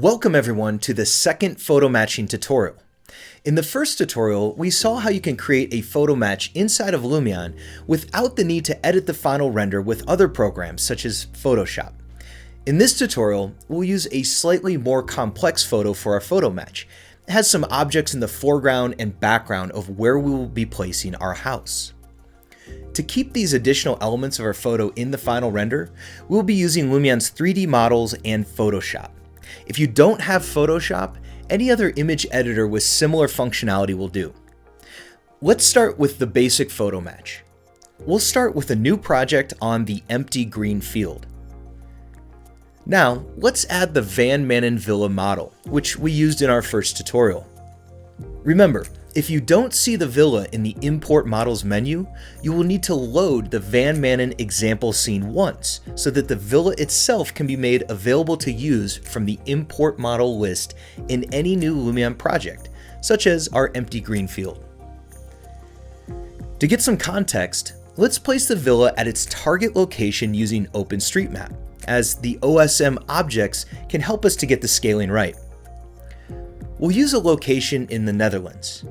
Welcome everyone to the second photo matching tutorial. In the first tutorial, we saw how you can create a photo match inside of Lumion without the need to edit the final render with other programs such as Photoshop. In this tutorial, we'll use a slightly more complex photo for our photo match. It has some objects in the foreground and background of where we will be placing our house. To keep these additional elements of our photo in the final render, we'll be using Lumion's 3D models and Photoshop. If you don't have Photoshop, any other image editor with similar functionality will do. Let's start with the basic photo match. We'll start with a new project on the empty green field. Now, let's add the Van Manen Villa model, which we used in our first tutorial. Remember, if you don't see the villa in the Import Models menu, you will need to load the Van Manen example scene once, so that the villa itself can be made available to use from the Import Model list in any new Lumion project, such as our empty green field. To get some context, let's place the villa at its target location using OpenStreetMap, as the OSM objects can help us to get the scaling right. We'll use a location in the Netherlands.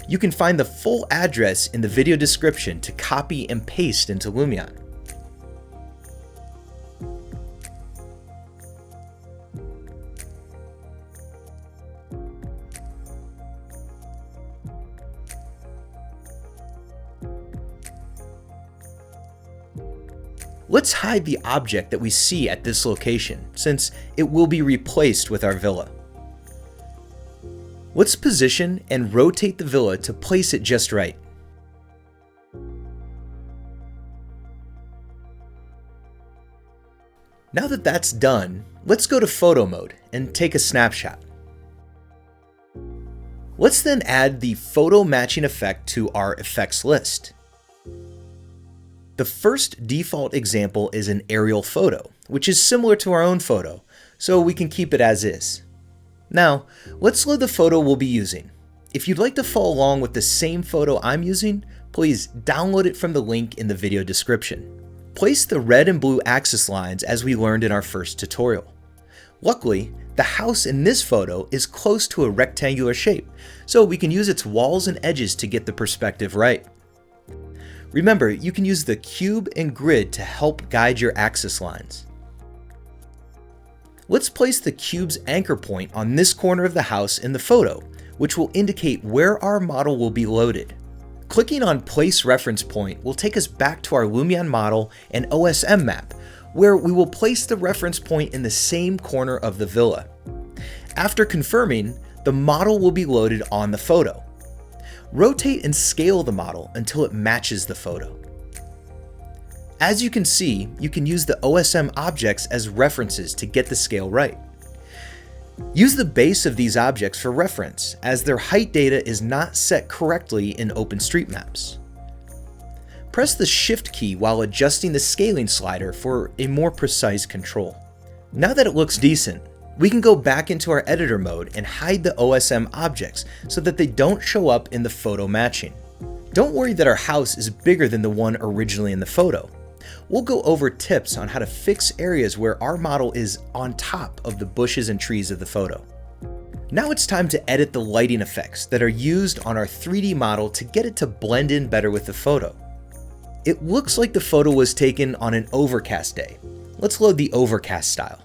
You can find the full address in the video description to copy and paste into Lumion. Let's hide the object that we see at this location, since it will be replaced with our villa. Let's position and rotate the villa to place it just right. Now that that's done, let's go to photo mode and take a snapshot. Let's then add the photo matching effect to our effects list. The first default example is an aerial photo, which is similar to our own photo, so we can keep it as is. Now, let's load the photo we'll be using. If you'd like to follow along with the same photo I'm using, please download it from the link in the video description. Place the red and blue axis lines as we learned in our first tutorial. Luckily, the house in this photo is close to a rectangular shape, so we can use its walls and edges to get the perspective right. Remember, you can use the cube and grid to help guide your axis lines. Let's place the cube's anchor point on this corner of the house in the photo, which will indicate where our model will be loaded. Clicking on Place Reference Point will take us back to our Lumion model and OSM map, where we will place the reference point in the same corner of the villa. After confirming, the model will be loaded on the photo. Rotate and scale the model until it matches the photo. As you can see, you can use the OSM objects as references to get the scale right. Use the base of these objects for reference, as their height data is not set correctly in OpenStreetMaps. Press the Shift key while adjusting the scaling slider for a more precise control. Now that it looks decent, we can go back into our editor mode and hide the OSM objects so that they don't show up in the photo matching. Don't worry that our house is bigger than the one originally in the photo. We'll go over tips on how to fix areas where our model is on top of the bushes and trees of the photo. Now it's time to edit the lighting effects that are used on our 3D model to get it to blend in better with the photo. It looks like the photo was taken on an overcast day. Let's load the overcast style.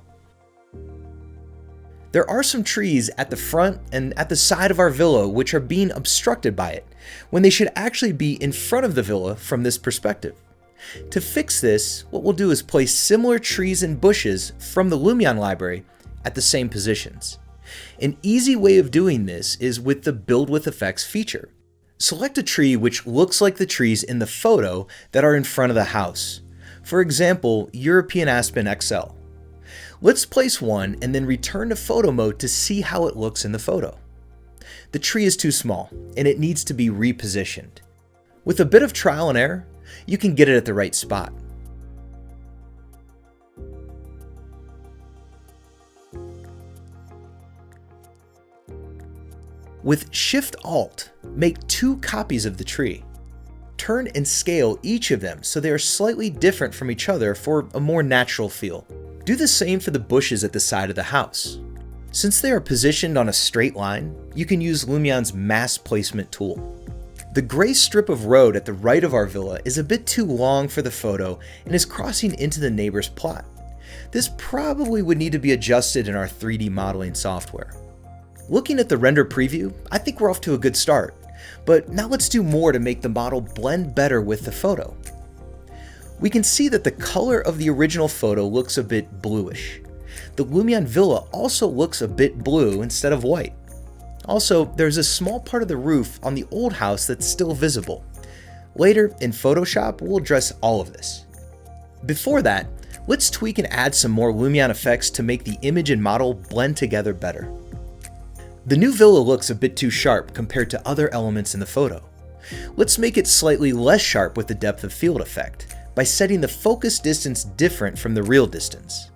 There are some trees at the front and at the side of our villa which are being obstructed by it, when they should actually be in front of the villa from this perspective. To fix this, what we'll do is place similar trees and bushes from the Lumion library at the same positions. An easy way of doing this is with the Build with Effects feature. Select a tree which looks like the trees in the photo that are in front of the house. For example, European Aspen XL. Let's place one and then return to photo mode to see how it looks in the photo. The tree is too small and it needs to be repositioned. With a bit of trial and error, you can get it at the right spot. With Shift-Alt, make 2 copies of the tree. Turn and scale each of them so they are slightly different from each other for a more natural feel. Do the same for the bushes at the side of the house. Since they are positioned on a straight line, you can use Lumion's mask placement tool. The gray strip of road at the right of our villa is a bit too long for the photo and is crossing into the neighbor's plot. This probably would need to be adjusted in our 3D modeling software. Looking at the render preview, I think we're off to a good start, but now let's do more to make the model blend better with the photo. We can see that the color of the original photo looks a bit bluish. The Lumion villa also looks a bit blue instead of white. Also, there's a small part of the roof on the old house that's still visible. Later, in Photoshop, we'll address all of this. Before that, let's tweak and add some more Lumion effects to make the image and model blend together better. The new villa looks a bit too sharp compared to other elements in the photo. Let's make it slightly less sharp with the depth of field effect by setting the focus distance different from the real distance.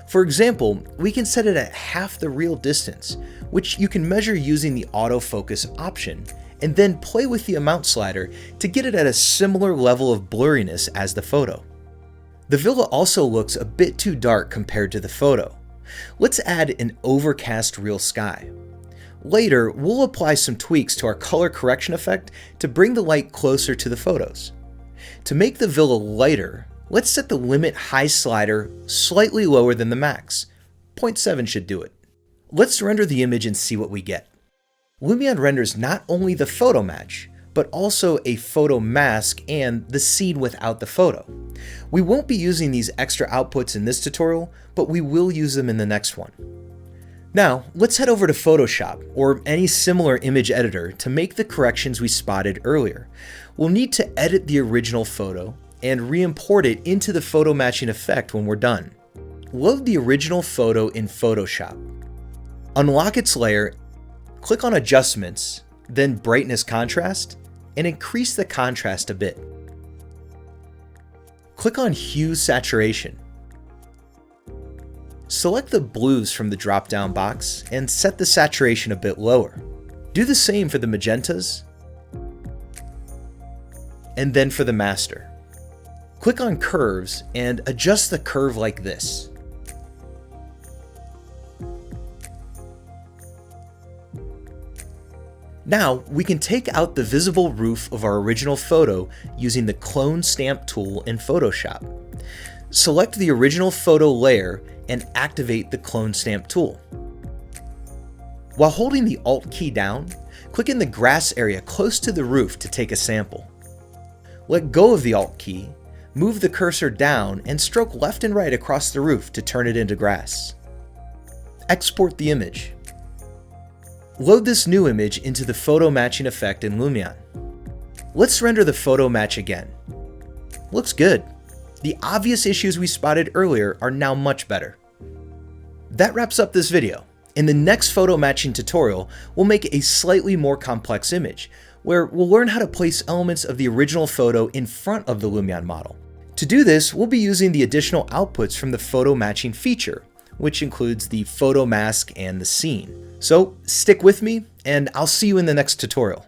For example, we can set it at half the real distance, which you can measure using the autofocus option, and then play with the amount slider to get it at a similar level of blurriness as the photo. The villa also looks a bit too dark compared to the photo. Let's add an overcast real sky. Later, we'll apply some tweaks to our color correction effect to bring the light closer to the photos. To make the villa lighter, let's set the limit high slider slightly lower than the max. 0.7 should do it. Let's render the image and see what we get. Lumion renders not only the photo match, but also a photo mask and the scene without the photo. We won't be using these extra outputs in this tutorial, but we will use them in the next one. Now, let's head over to Photoshop or any similar image editor to make the corrections we spotted earlier. We'll need to edit the original photo and re-import it into the photo matching effect when we're done. Load the original photo in Photoshop. Unlock its layer, click on Adjustments, then Brightness Contrast, and increase the contrast a bit. Click on Hue Saturation. Select the blues from the drop-down box and set the saturation a bit lower. Do the same for the magentas, and then for the master. Click on Curves and adjust the curve like this. Now, we can take out the visible roof of our original photo using the Clone Stamp tool in Photoshop. Select the original photo layer and activate the Clone Stamp tool. While holding the Alt key down, click in the grass area close to the roof to take a sample. Let go of the Alt key, move the cursor down, and stroke left and right across the roof to turn it into grass. Export the image. Load this new image into the photo matching effect in Lumion. Let's render the photo match again. Looks good. The obvious issues we spotted earlier are now much better. That wraps up this video. In the next photo matching tutorial, we'll make a slightly more complex image, where we'll learn how to place elements of the original photo in front of the Lumion model. To do this, we'll be using the additional outputs from the photo matching feature, which includes the photo mask and the scene. So stick with me, and I'll see you in the next tutorial.